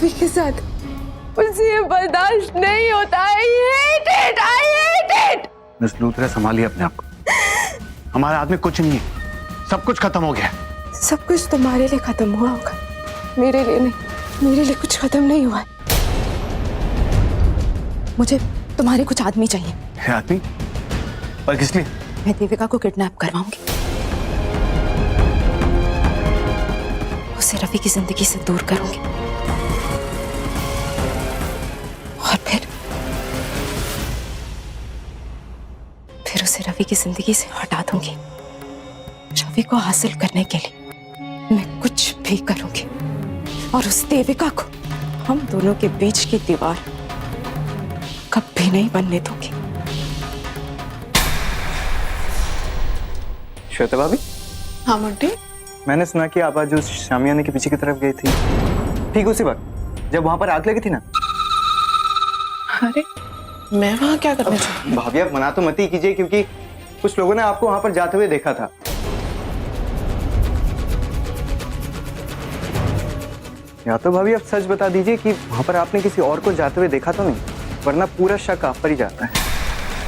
रवि के साथ मुझसे ये बर्दाश्त नहीं होता है। I hate it। Miss Luthra, संभालिए अपने आप को। हमारे हाथ में कुछ नहीं है, सब कुछ खत्म हो गया। सब कुछ तुम्हारे लिए खत्म हुआ होगा, मेरे लिए नहीं। मेरे लिए कुछ खत्म नहीं हुआ है। मुझे तुम्हारे कुछ आदमी चाहिए। है आदमी? पर किस लिए? मैं देविका को किडनैप करवाऊंगी, उसे रवि की जिंदगी से दूर करूंगी और फिर उसे रवि की जिंदगी से हटा दूंगी। रवि को हासिल करने के लिए मैं कुछ भी करूंगी और उस देविका को हम दोनों के बीच की दीवार कभी नहीं बनने दूंगी। श्वेता भाभी। हाँ मुंटी। मैंने सुना कि आप आज उस शामियाने के पीछे की तरफ गई थी, ठीक उसी वक्त जब वहां पर आग लगी थी ना। अरे मैं वहां क्या करने चली? भाभी आप मना तो मत ही कीजिए, क्योंकि कुछ लोगों ने आपको वहां पर जाते हुए देखा था। या तो भाभी आप सच बता दीजिए कि वहां पर आपने किसी और को जाते हुए देखा तो नहीं, वरना पूरा शक आप पर ही जाता है।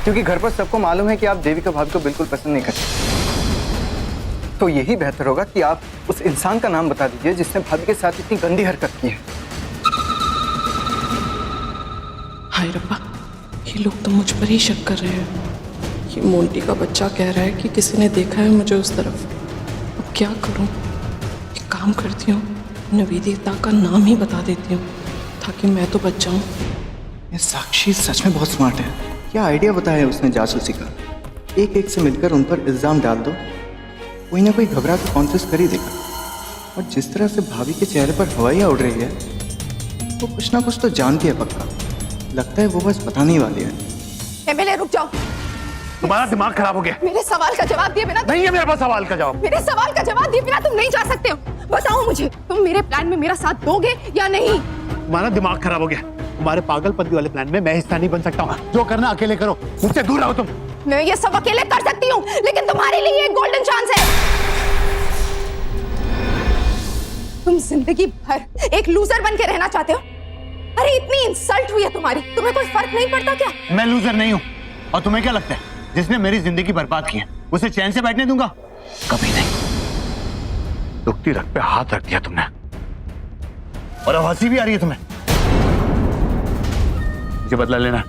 क्योंकि घर पर सबको मालूम है कि आप देविका भाभी को बिल्कुल पसंद नहीं करते। तो यही बेहतर होगा कि आप उस इंसान का नाम बता दीजिए जिसने भाभी के साथ इतनी गंदी हरकत की है। हाय रब्बा, ये लोग तो मुझ पर ही शक कर रहे हैं। ये मोंटी का बच्चा कह रहा है कि किसी ने देखा है मुझे उस तरफ। अब क्या करूं? एक काम करती हूँ, निवेदिता का नाम ही बता देती हूँ ताकि मैं तो बच जाऊं। ये साक्षी सच में बहुत स्मार्ट है। क्या आइडिया बताया है उसने जासूसी का। एक एक से मिलकर उन पर इल्जाम डाल दो, कोई ना कोई घबरा के कॉन्फ्रेंस कर ही देगा। और जिस तरह से भाभी के चेहरे पर हवाइयाँ उड़ रही है, वो कुछ ना कुछ तो जानती है पक्का। लगता है वो बस बताने वाली है। एमएलए रुक जाओ। तुम्हारा दिमाग खराब हो गया। मेरे सवाल का जवाब दिए बिना नहीं है मेरे पास सवाल का जवाब। मेरे सवाल का जवाब दिए बिना तुम नहीं जा सकते हो। बताओ मुझे, तुम मेरे प्लान में मेरा साथ दोगे या नहीं? तुम्हारा दिमाग खराब हो गया। तुम्हारे पागलपंती वाले प्लान में मैं हिस्सा नहीं बन सकता हूँ। जो करना अकेले करो, मुझसे दूर रहो तुम। मैं ये सब अकेले कर सकती हूँ, लेकिन तुम्हारे लिए एक गोल्डन चांस है। तुम जिंदगी भर एक लूजर बन के रहना चाहते हो? अरे इतनी इंसल्ट हुई है तुम्हारी, तुम्हें कोई फर्क नहीं पड़ता क्या? मैं लूजर नहीं हूँ। और तुम्हें क्या लगता है, जिसने मेरी जिंदगी बर्बाद की है उसे चैन से बैठने दूंगा? कभी नहीं। दुखती रग पे हाथ रख दिया तुमने, और अब हंसी भी आ रही है तुम्हें। मुझे बदला लेना,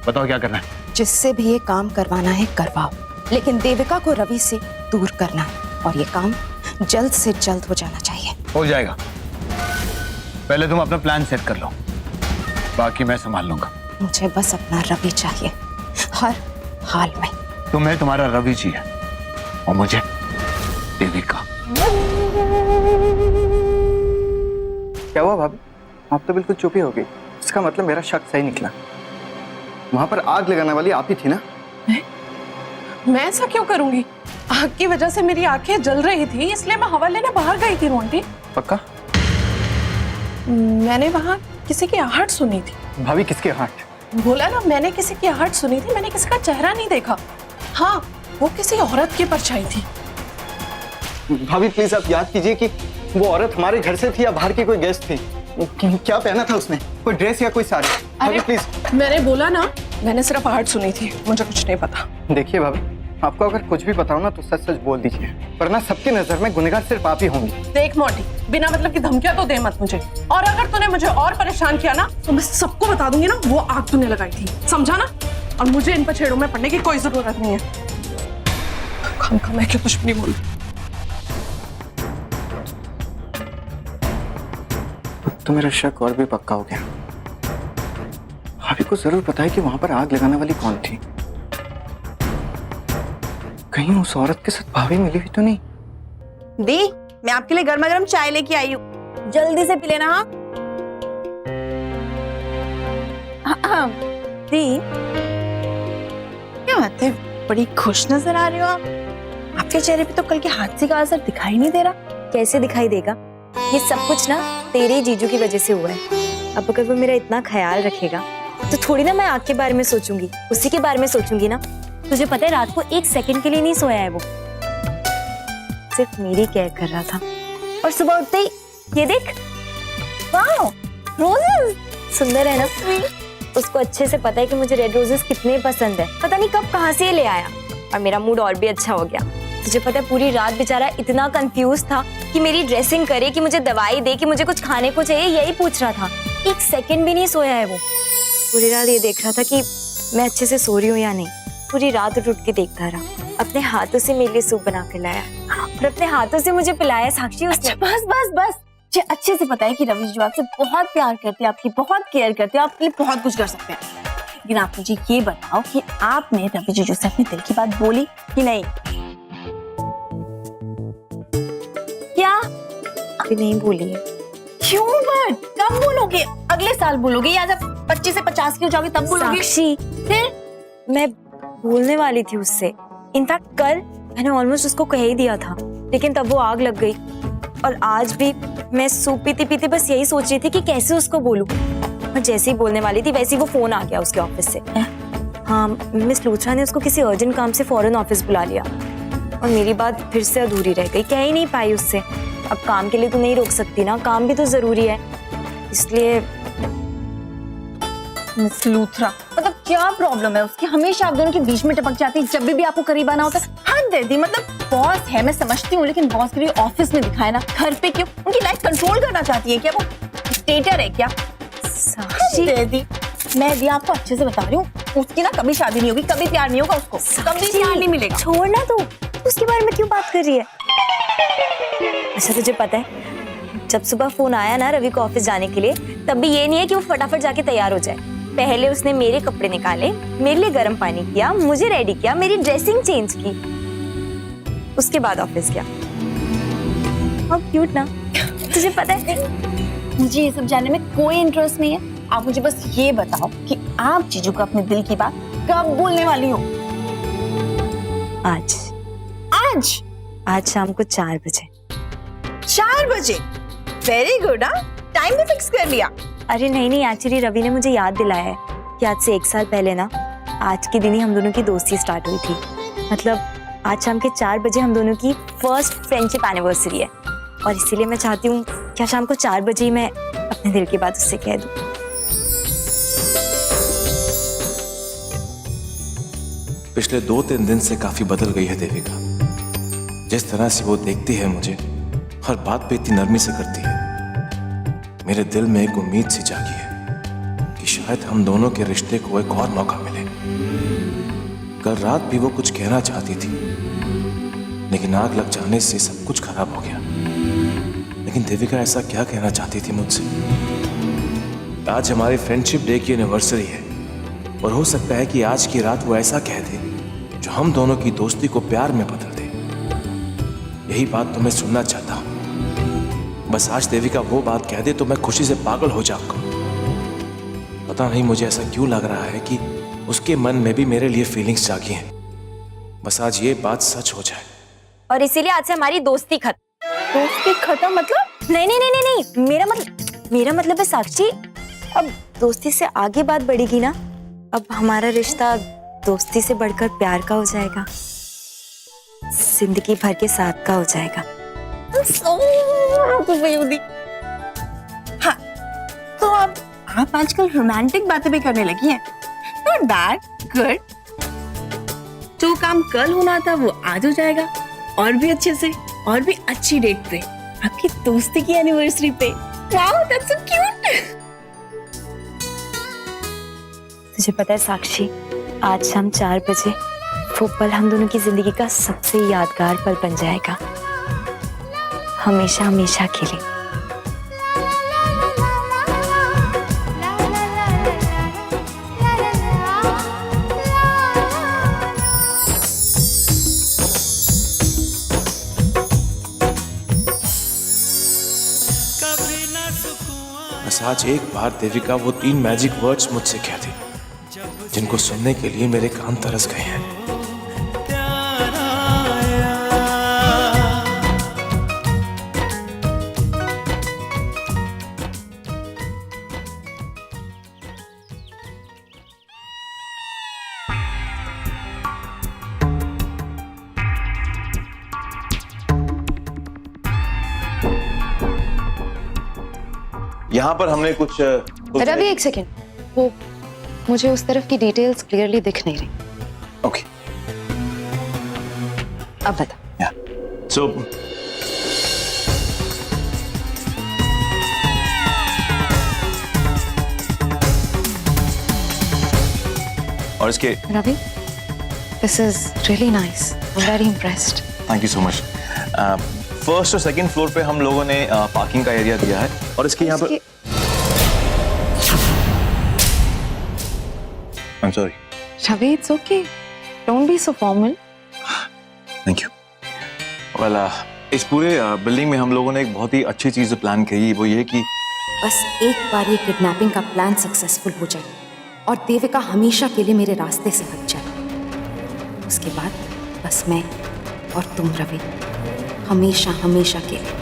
बताओ क्या करना है? जिससे भी ये काम करवाना है करवाओ, लेकिन देविका को रवि से दूर करना है और ये काम जल्द से जल्द हो जाना चाहिए। हो जाएगा। पहले तुम अपना प्लान सेट कर लो, बाकी मैं संभाल लूंगा। मुझे बस अपना रवि चाहिए, हर हाल में। तुम्हें तुम्हारा रवि चाहिए और मुझे देविका। क्या हुआ भाभी? आप तो बिल्कुल चुप ही हो गई। इसका मतलब मेरा शक सही निकला। वहां पर आग लगाने वाली आप ही थी ना? मैं ऐसा क्यों करूंगी? आग की वजह से मेरी आंखें जल रही थी, इसलिए मैं हवा लेने बाहर गई थी। मोंटी, पक्का? मैंने वहां किसी की आहट सुनी थी। भाभी किसकी आहट? बोला ना, मैंने किसी की आहट सुनी थी। मैंने किसी का चेहरा नहीं देखा। हाँ, वो किसी औरत की परछाई थी। भाभी प्लीज आप याद कीजिए कि वो औरत हमारे घर से थी या बाहर की कोई गेस्ट थी। क्या पहना था उसने? कोई ड्रेस या कोई साड़ी? भाभी प्लीज। मैंने बोला ना, मैंने सिर्फ आहट सुनी थी, मुझे कुछ नहीं पता। देखिए भाभी, आपको अगर कुछ भी पता हो ना तो सच सच बोल दीजिए, वरना सबकी नजर में गुनहगार सिर्फ आप ही होंगी। देख मोंटी, बिना मतलब की धमकियां तो दे मत मुझे। और अगर तूने मुझे और परेशान किया ना तो मैं सबको बता दूंगी ना वो आग तूने लगाई थी, समझा ना? और मुझे इन पछेड़ों में पड़ने की कोई जरूरत नहीं है। खामखा मैं क्यों कुछ भी नहीं बोलूं। तो मेरा शक और भी पक्का हो गया। भाभी को जरूर पता है कि वहां पर आग लगाने वाली कौन थी। कहीं उस औरत के साथ भाभी मिली हुई तो नहीं? दी, मैं आपके लिए गर्मा गर्म चाय लेके आई हूँ, जल्दी से पी लेना। हाँ दी, क्या बात है, बड़ी खुश नजर आ रहे हो आप। आपके चेहरे पे तो कल के हादसे का असर दिखाई नहीं दे रहा। कैसे दिखाई देगा? ये सब कुछ ना तेरे जीजू की वजह से हुआ है। अब अगर वो मेरा इतना ख्याल रखेगा तो थोड़ी ना मैं आग के बारे में सोचूंगी, उसी के बारे में सोचूंगी ना। तुझे पता है रात को 1 सेकंड के लिए नहीं सोया है वो, सिर्फ मेरी केयर कर रहा था। और सुबह उठते ही ये देख, वाह, रोजेस सुंदर है ना? उसको अच्छे से पता है कि मुझे रेड रोजेस कितने पसंद है। पता नहीं कब कहाँ से ये ले आया और मेरा मूड और भी अच्छा हो गया। तुझे पता है पूरी रात बेचारा इतना कंफ्यूज था कि मेरी ड्रेसिंग करे, कि मुझे दवाई दे, कि मुझे कुछ खाने को चाहिए, यही पूछ रहा था। एक सेकंड भी नहीं सोया है वो। पूरी रात ये देख रहा था कि मैं अच्छे से सो रही हूँ या नहीं। पूरी रात उठ के देखता रहा। अपने हाथों से मेरे लिए सूप बना के लाया और अपने हाथों से मुझे पिलाया साक्षी उसने। अच्छा बस बस बस, मुझे अच्छे से पता है कि रवि जो आपसे बहुत प्यार करते हैं, आपकी बहुत केयर करते हैं, आपके लिए बहुत कुछ कर सकते हैं। लेकिन आप मुझे ये बताओ कि आपने रवि जीजू से अपने दिल की बात बोली कि नहीं? क्या? अभी नहीं बोली है। क्यों बट? कब बोलोगे? अगले साल बोलोगे या जब 25 से 50 की हो जाओगे तब बोलोगे? साक्षी, फिर मैं बोलने वाली थी उससे। इनफैक्ट कल मैंने ऑलमोस्ट उसको कह ही दिया था, लेकिन तब वो आग लग गई। और आज भी मैं सूप पीते पीते बस यही सोच रही थी कि कैसे उसको बोलूं। और जैसे ही बोलने वाली थी वैसे ही वो फोन आ गया उसके ऑफिस से। हाँ, मिस लूथरा ने उसको किसी अर्जेंट काम से फौरन ऑफिस बुला लिया और मेरी बात फिर से अधूरी रह गई। कह ही नहीं पाई उससे। अब काम के लिए तो नहीं रोक सकती ना, काम भी तो जरूरी है, इसलिए। मिस लूथरा, मतलब क्या प्रॉब्लम है उसकी? हमेशा आप दोनों के बीच में टपक जाती है जब भी आपको करीब आना होता है। हद दे दी, मतलब बॉस है मैं समझती हूँ, लेकिन बॉस के लिए ऑफिस में दिखाए ना, घर पे क्यों? उनकी लाइफ कंट्रोल करना चाहती है क्या? वो डिक्टेटर है क्या? साक्षी, दे दी, मैं भी आपको अच्छे से बता रही हूँ, उसकी ना कभी शादी नहीं होगी, कभी प्यार नहीं होगा उसको, कभी प्यार नहीं मिलेगा। छोड़ ना तू, उसके बारे में क्यों बात कर रही है? अच्छा तुझे पता है, जब सुबह फोन आया ना रवि को ऑफिस जाने के लिए, तब भी ये नहीं है कि वो फटाफट जाके तैयार हो जाए। पहले उसने मेरे कपड़े निकाले, मेरे लिए गर्म पानी किया, मुझे रेडी किया, मेरी ड्रेसिंग चेंज की, उसके बाद ऑफिस गया। अब क्यूट ना? तुझे पता है, मुझे ये सब जानने में कोई इंटरेस्ट नहीं है। आप मुझे बस ये बताओ कि आप जीजू को अपने दिल की बात कब बोलने वाली हो? आज आज? आज शाम को 4 बजे। 4 बजे? Very good. हाँ, टाइम भी फिक्स कर लिया। अरे नहीं नहीं, एक्चुअली रवि ने मुझे याद दिलाया है कि आज से 1 साल पहले ना, आज के दिन ही हम दोनों की दोस्ती स्टार्ट हुई थी। मतलब आज शाम के 4 बजे हम दोनों की फर्स्ट फ्रेंडशिप एनिवर्सरी है और इसीलिए मैं चाहती हूँ क्या शाम को 4 बजे ही मैं अपने दिल की बात उससे कह दूँ। पिछले 2-3 दिन से काफी बदल गई है देविका। जिस तरह से वो देखती है मुझे, हर बात पे इतनी नरमी से करती है, मेरे दिल में एक उम्मीद सी जागी है कि शायद हम दोनों के रिश्ते को एक और मौका मिले। कल रात भी वो कुछ कहना चाहती थी, लेकिन आग लग जाने से सब कुछ खराब हो गया। लेकिन देविका ऐसा क्या कहना चाहती थी मुझसे? आज हमारे फ्रेंडशिप डे की एनिवर्सरी है और हो सकता है कि आज की रात वो ऐसा कह दे जो हम दोनों की दोस्ती को प्यार में बदल दे। यही बात तो मैं सुनना चाहता हूँ। बस आज देविका वो बात कह दे तो मैं खुशी से पागल हो जाऊंगा। पता नहीं मुझे ऐसा क्यों लग रहा है कि उसके मन में भी मेरे लिए फीलिंग्स जागी हैं। बस आज ये बात सच हो जाए। और इसीलिए आज से हमारी दोस्ती खत्म। दोस्ती खत्म मतलब? नहीं नहीं नहीं नहीं नहीं, मेरा मतलब है साक्षी, अब दोस्ती से आगे बात बढ़ेगी ना। अब हमारा रिश्ता दोस्ती से बढ़कर प्यार का हो जाएगा, जिंदगी भर के साथ का हो जाएगा। हाँ, तो अब आप आजकल रोमांटिक बातें भी करने लगी हैं। Not bad, good. जो काम कल होना था वो आज हो जाएगा, और भी अच्छे से, और भी अच्छी डेट पे, आपकी दोस्ती की एनिवर्सरी पे। Wow, that's so cute. तुझे पता है साक्षी, आज शाम 4 बजे वो पल हम दोनों की जिंदगी का सबसे यादगार पल बन जाएगा, हमेशा हमेशा के लिए। बस आज एक बार देविका वो 3 मैजिक वर्ड्स मुझसे कह दी जिनको सुनने के लिए मेरे कान तरस गए हैं। यहाँ पर हमने कुछ रवि एक सेकेंड, वो मुझे उस तरफ की डिटेल्स क्लियरली दिख नहीं रही। ओके अब बता। या सो और इसके Ravi, this is really nice, I am very impressed. Thank you so much. First और सेकंड फ्लोर पे हम लोगों ने पार्किंग का एरिया दिया है और इसके यहाँ पर I am sorry. Ravi, it's okay, don't be so formal. Thank you. Well इस पूरे बिल्डिंग में हम लोगों ने एक बहुत ही अच्छी चीज प्लान की, वो ये कि बस एक बार ये किडनैपिंग का प्लान सक्सेसफुल हो जाए और देविका हमेशा के लिए मेरे रास्ते से हट जाए, उसके बाद बस मैं और तुम रवि हमेशा हमेशा के लिए,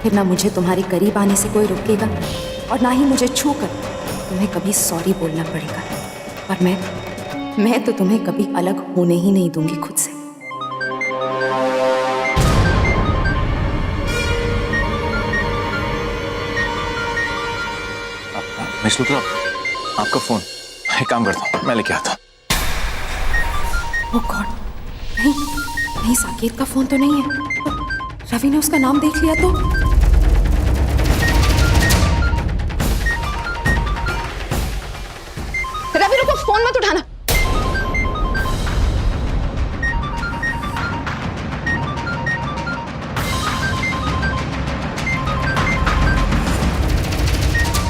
फिर ना मुझे तुम्हारे करीब आने से कोई रोकेगा और ना ही मुझे छू कर तुम्हें कभी सॉरी बोलना पड़ेगा। और मैं तो तुम्हें कभी अलग होने ही नहीं दूंगी खुद से। मिस लुत्रा, आपका फोन, एक काम करता हूँ मैं लेके आता हूँ। ओह गॉड, नहीं साकेत का फोन तो नहीं है। रवि ने उसका नाम देख लिया तो? रवि रुको, फोन मत उठाना।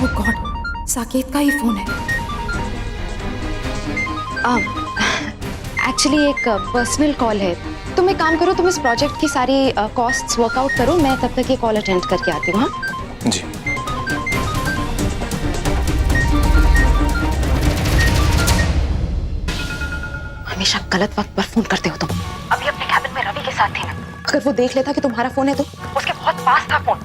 ओह गॉड, साकेत का ही फोन है। एक्चुअली एक पर्सनल कॉल है। तुम एक काम करो, तुम इस प्रोजेक्ट की सारी कॉस्ट्स वर्कआउट करो, मैं तब तक ये कॉल अटेंड करके आती हूँ। हाँ जी। हमेशा गलत वक्त पर फोन करते हो तुम। अभी अपने कैबिन में रवि के साथ थे ना, अगर वो देख लेता कि तुम्हारा फोन है तो उसके बहुत पास था फोन,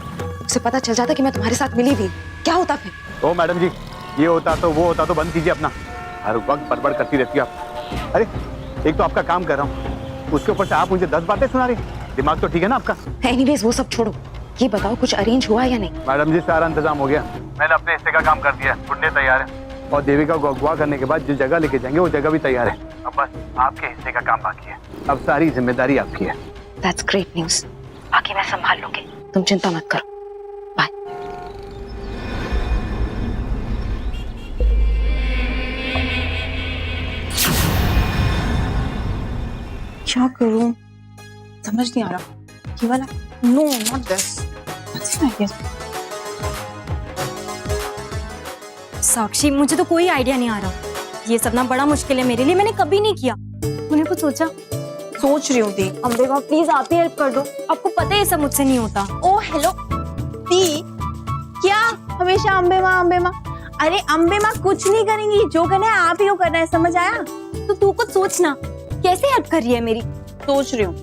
उसे पता चल जाता कि मैं तुम्हारे साथ मिली हुई, क्या होता फिर? ओ मैडम जी, ये होता तो वो होता तो बंद कीजिए अपना, हर वक्त बड़बड़ करती रहती है आप। अरे एक तो आपका काम कर रहा हूँ, उसके ऊपर से आप मुझे 10 बातें सुना रही। दिमाग तो ठीक है ना आपका? एनीवेज वो सब छोड़ो, ये बताओ कुछ अरेंज हुआ या नहीं? मैडम जी सारा इंतजाम हो गया, मैंने अपने हिस्से का काम कर दिया, गुंडे तैयार है और देविका को अगवा करने के बाद जिस जगह लेके जाएंगे वो जगह भी तैयार है। अब बस आपके हिस्से का काम बाकी है, अब सारी जिम्मेदारी आपकी है। दैट्स ग्रेट न्यूज, बाकी मैं संभाल लूंगी, तुम चिंता मत करो। बाय। क्या करूं समझ नहीं आ रहा। ये वाला, नो नॉट दिस, साक्षी, मुझे तो कोई आइडिया नहीं आ रहा। ये सब ना बड़ा मुश्किल है मेरे लिए, मैंने कभी नहीं किया। तूने कुछ सोचा? सोच रही हूँ दी। अम्बे माँ प्लीज आप ही हेल्प कर दो, आपको पता है ये सब मुझसे नहीं होता। ओ हेलो दी, क्या हमेशा अम्बे माँ? अरे अम्बे माँ कुछ नहीं करेंगी, जो करना है आप ही को करना है, समझ आया? तो तू कुछ सोचना, कैसे हेल्प कर रही है मेरी? सोच रही हूँ।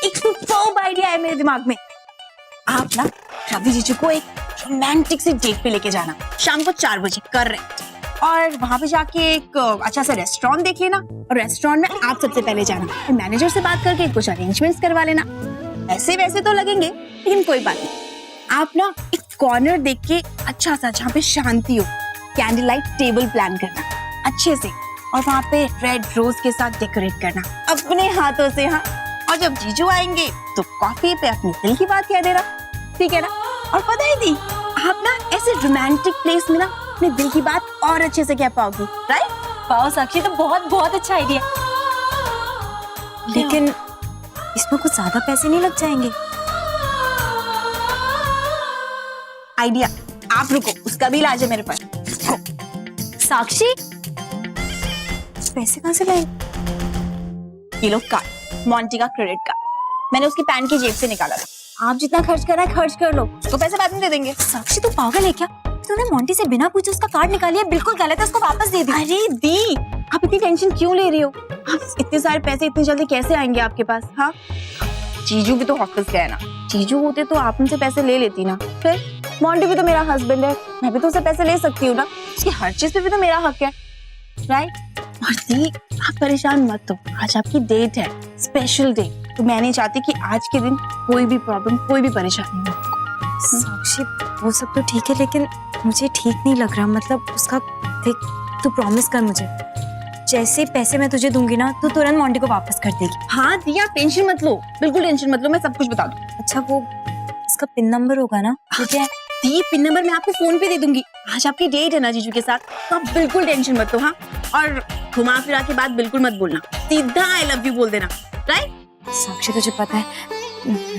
एक सुपर्ब आइडिया है मेरे दिमाग में। आप ना रवि जीजू को एक रोमांटिक सी डेट पे लेके जाना, शाम को 4 बजे कर रहे हैं, और वहां पे जाके एक अच्छा सा रेस्टोरेंट देख लेना, और रेस्टोरेंट में आप सबसे पहले जाना और मैनेजर से बात करके कुछ अरेंजमेंट्स करवा लेना। ऐसे वैसे तो लगेंगे लेकिन कोई बात नहीं। आप ना एक कॉर्नर देख के अच्छा सा जहाँ पे शांति हो, कैंडल लाइट टेबल प्लान करना अच्छे से, और वहाँ पे रेड रोज के साथ डेकोरेट करना अपने हाथों से। हाँ, और जब जीजू आएंगे तो कॉफी पे अपने दिल की बात कह देना, ठीक है ना? और पता है दी, आप ना ऐसे रोमांटिक प्लेस में ना अपने दिल की बात और अच्छे से कह पाओगी, राइट? वाह साक्षी, तो बहुत अच्छा आइडिया, लेकिन इसमें कुछ ज्यादा पैसे नहीं लग जाएंगे? आइडिया, आप रुको, उसका बिल आ जाए मेरे पास। साक्षी, पैसे कहाँ से लाए? ये लो कार्ड, मॉन्टी का क्रेडिट कार्ड, मैंने उसकी पैंट की जेब से निकाला था। आप जितना खर्च करना है खर्च कर लो, उसको पैसे बाद में दे देंगे। साक्षी, तू पागल है क्या? तूने मॉन्टी से बिना पूछे उसका कार्ड निकाल लिया, बिल्कुल गलत है, उसको वापस दे दे। अरे दी, आप इतनी टेंशन क्यों ले रही हो? इतने सारे पैसे इतनी जल्दी कैसे आएंगे आपके पास? हाँ, जीजू भी तो ऑफिस गए ना, जीजू होते तो आप उनसे पैसे ले लेती ना। फिर मॉन्टी भी तो मेरा हस्बैंड है, मैं भी तो उससे पैसे ले सकती हूँ ना, उसकी हर चीज पे भी तो मेरा हक है, राइट? और दी आप परेशान मत हो, आज आपकी डेट है, स्पेशल डे, तो मैं नहीं चाहती कि आज के दिन कोई भी प्रॉब्लम, कोई भी परेशानी हो। साक्षी वो सब तो ठीक है, लेकिन मुझे ठीक नहीं लग रहा। मतलब उसका देख, तू प्रॉमिस कर मुझे, जैसे पैसे मैं तुझे दूंगी ना तो तुरंत मोंटी को वापस कर देगी। हाँ दी आप टेंशन मत लो, बिल्कुल टेंशन मत लो, मैं सब कुछ बता दूँ। अच्छा वो इसका पिन नंबर होगा ना? ठीक है दी पिन नंबर मैं आपको फोन पे दे दूंगी। आज आपकी डेट है ना जीजू के साथ, तो आप बिल्कुल टेंशन मत लो। हाँ, और घुमा फिरा के बात बिल्कुल मत बोलना, सीधा आई लव यू बोल देना, राइट? साक्षी तुझे पता है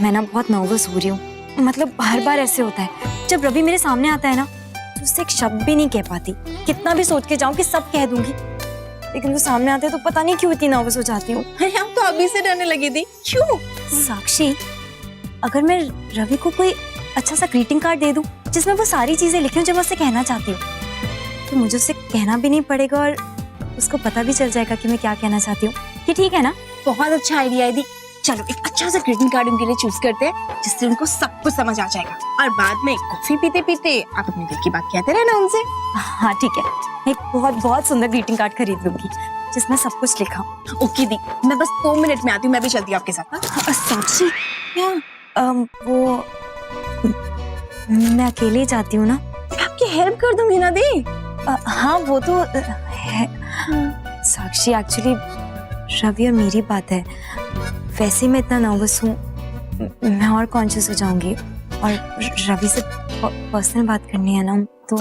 मैं ना बहुत नर्वस हो रही हूँ। मतलब हर बार ऐसे होता है, जब रवि मेरे सामने आता है ना तो उससे एक शब्द भी नहीं कह पाती। कितना भी सोच के जाऊं कि सब कह दूंगी, लेकिन वो सामने आते हैं तो पता नहीं क्यों इतनी नर्वस हो जाती हूँ। अरे हम तो अभी से डरने लगी थी, क्यों? साक्षी अगर मैं रवि को कोई अच्छा सा ग्रीटिंग कार्ड दे दूं जिसमें वो सारी चीजें लिखी हूं जो मैं उससे कहना चाहती हूँ, तो मुझे उससे कहना भी नहीं पड़ेगा और उसको पता भी चल जाएगा कि मैं क्या कहना चाहती हूँ। ये ठीक है ना? बहुत अच्छा आइडिया है दी। चलो एक अच्छा सा ग्रीटिंग कार्ड उनके लिए चूज करते हैं जिससे उनको सब कुछ समझ आ जाएगा, और बाद में कॉफी पीते पीते आप अपने दिल की बात कहते रहना उनसे। हाँ ठीक है, मैं एक बहुत बहुत सुंदर ग्रीटिंग कार्ड खरीद लूंगी जिसमें सब कुछ लिखा हो। ओके दी, मैं बस 2 मिनट में आती हूँ, मैं भी चलती हूँ आपके साथ। हाँ? साक्षी क्या? वो मैं अकेले जाती हूँ ना। आपकी हेल्प कर दूंगी ना दी। हाँ वो तो है। साक्षी एक्चुअली रवि और मेरी बात है, वैसे मैं इतना नर्वस हूँ, मैं और कॉन्शियस हो जाऊंगी, और रवि से पर्सनल बात करनी है ना, तो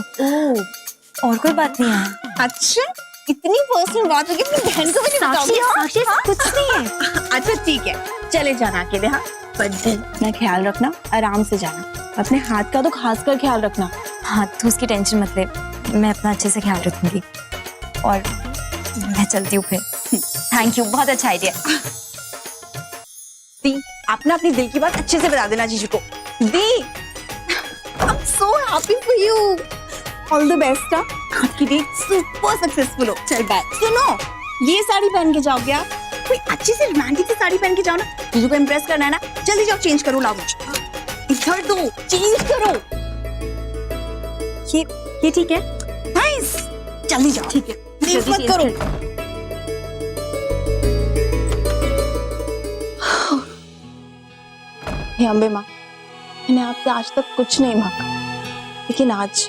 और कोई बात नहीं है। अच्छा इतनी पर्सनल बात होगी, अपनी बहन को भी नहीं बताओगी? साक्षी कुछ नहीं है। अच्छा ठीक है, चले जाना अकेले। हाँ, पर अपना ख्याल रखना, आराम से जाना, अपने हाथ का तो खास कर ख्याल रखना। हाँ तू उसकी टेंशन मत ले, मैं अपना अच्छे से ख्याल रखूंगी, और मैं चलती हूँ फिर। थैंक यू, बहुत अच्छा आइडिया। दी आप ना अपनी दिल की बात अच्छे से बता देना जीजू को। दी I am so happy for you, all the best. आपकी डेट सुपर सक्सेसफुल हो। चल बाय। सुनो, ये साड़ी पहन के जाओगे आप, कोई अच्छी सी रोमांटिक सी साड़ी पहन के जाओ ना, जीजू को इम्प्रेस करना है ना। जल्दी जाओ, चेंज करो, लाओ मुझे इधर दो, चेंज करो। ये ठीक है? नाइस, जल्दी जाओ। ठीक है, प्लीज मत करो। हे अम्बे माँ, मैंने आपसे आज तक कुछ नहीं मांगा, लेकिन आज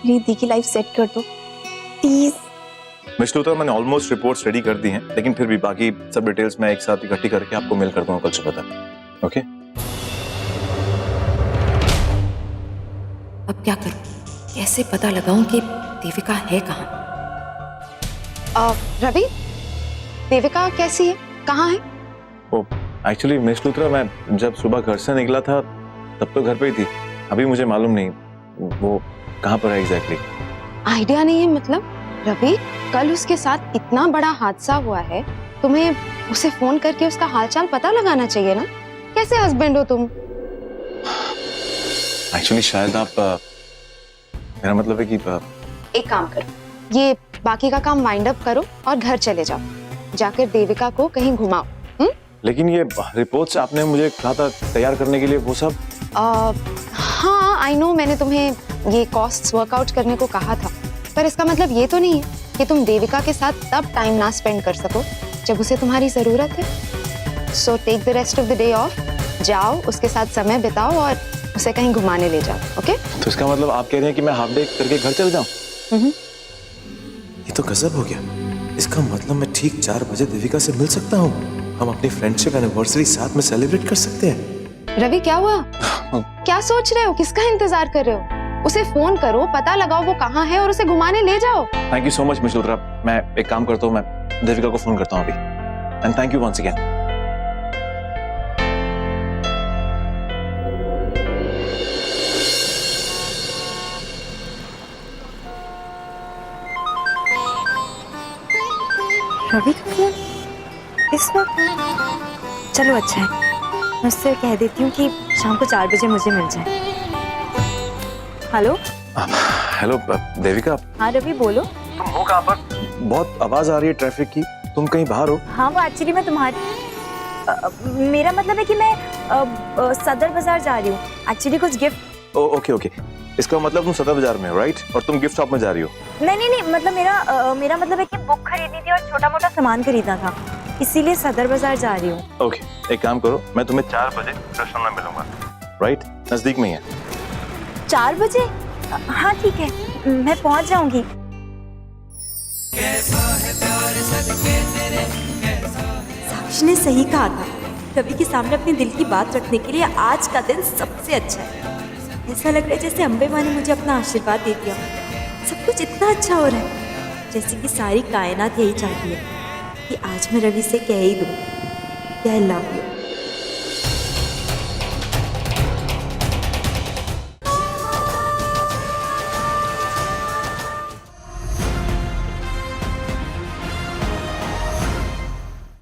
मेरी दी की लाइफ सेट कर दो प्लीज। मिस्टर लूथरा, मैंने ऑलमोस्ट रिपोर्ट्स रेडी कर दी हैं, लेकिन फिर भी बाकी सब डिटेल्स मैं एक साथ इकट्ठी करके आपको मेल कर दूंगा कल सुबह तक। ओके? अब क्या करूं? कैसे पता लगाऊं कि देविका है कहाँ? रवि, देविका कैसी है, कहाँ है? ओ एक्चुअली मिस लूथरा, मैं जब सुबह घर से निकला था तब तो घर पे ही थी। अभी मुझे मालूम नहीं वो कहाँ पर है एग्जैक्टली। आइडिया नहीं है मतलब? रवि, कल उसके साथ इतना बड़ा हादसा हुआ है, तुम्हें उसे फोन करके उसका हालचाल पता लगाना चाहिए ना। कैसे हस्बैंड हो तुम? एक्चुअली शायद आप मेरा मतलब है कि एक काम करो, ये बाकी का काम वाइंड अप करो और घर चले जाओ, जाकर देविका को कहीं घुमाओ। लेकिन ये रिपोर्ट्स आपने मुझे कहा था तैयार करने के लिए, वो सब हाँ आई नो, मैंने तुम्हें ये कॉस्ट्स वर्कआउट करने को कहा था, पर इसका मतलब ये तो नहीं है कि तुम देविका के साथ तब टाइम ना स्पेंड कर सको जब उसे तुम्हारी जरूरत है। So take the rest of the day off, जाओ उसके साथ समय बिताओ और उसे कहीं घुमाने ले जाओ। ओके? तो इसका मतलब आप कह रहे हैं कि मैं हाफ डे करके घर चल जाऊं? ये तो गजब हो गया। इसका मतलब मैं ठीक 4 बजे देविका से मिल सकता हूँ, हम अपनी फ्रेंडशिप एनिवर्सरी साथ में सेलिब्रेट कर सकते हैं। रवि क्या हुआ? क्या सोच रहे हो, किसका इंतजार कर रहे हो? उसे फोन करो, पता लगाओ वो कहाँ है और उसे घुमाने ले जाओ। Thank you so much miss Luthra, मैं एक काम करता हूँ, मैं देविका को फोन करता हूँ अभी। And thank you once again. Ravi का फोन इस वक्त? चलो अच्छा है, मैं उससे कह देती हूँ कि शाम को 4 बजे मुझे मिल जाए। हेलो? हेलो देविका। हाँ रवि बोलो। तुम हो कहाँ पर? बहुत आवाज आ रही है ट्रैफिक की, तुम कहीं बाहर हो? हाँ वो एक्चुअली मैं तुम्हारी मेरा मतलब है कि मैं सदर बाजार जा रही हूँ, एक्चुअली कुछ गिफ्ट ओके ओके, इसका मतलब तुम सदर बाजार में हो, राइट? और तुम गिफ्ट शॉप में जा रही हो? नहीं, मतलब मेरा मतलब है कि बुक खरीदनी थी और छोटा मोटा सामान खरीदना था, इसीलिए सदर बाजार जा रही हूँ। ओके, एक काम करो, मैं तुम्हें 4 बजे स्टेशन में मिलूंगा, राइट? नजदीक में ही है। 4 बजे? हाँ ठीक है, मैं पहुंच जाऊंगी। साक्षी ने सही कहा था, कवि के सामने अपने दिल की बात रखने के लिए आज का दिन सबसे अच्छा है। ऐसा लग रहा है जैसे अम्बे माँ ने मुझे अपना आशीर्वाद दे दिया। सब कुछ इतना अच्छा हो रहा है, जैसे कि सारी कायनात यही चाहती है कि आज मैं रवि से कह ही दूं कि आई लव यू।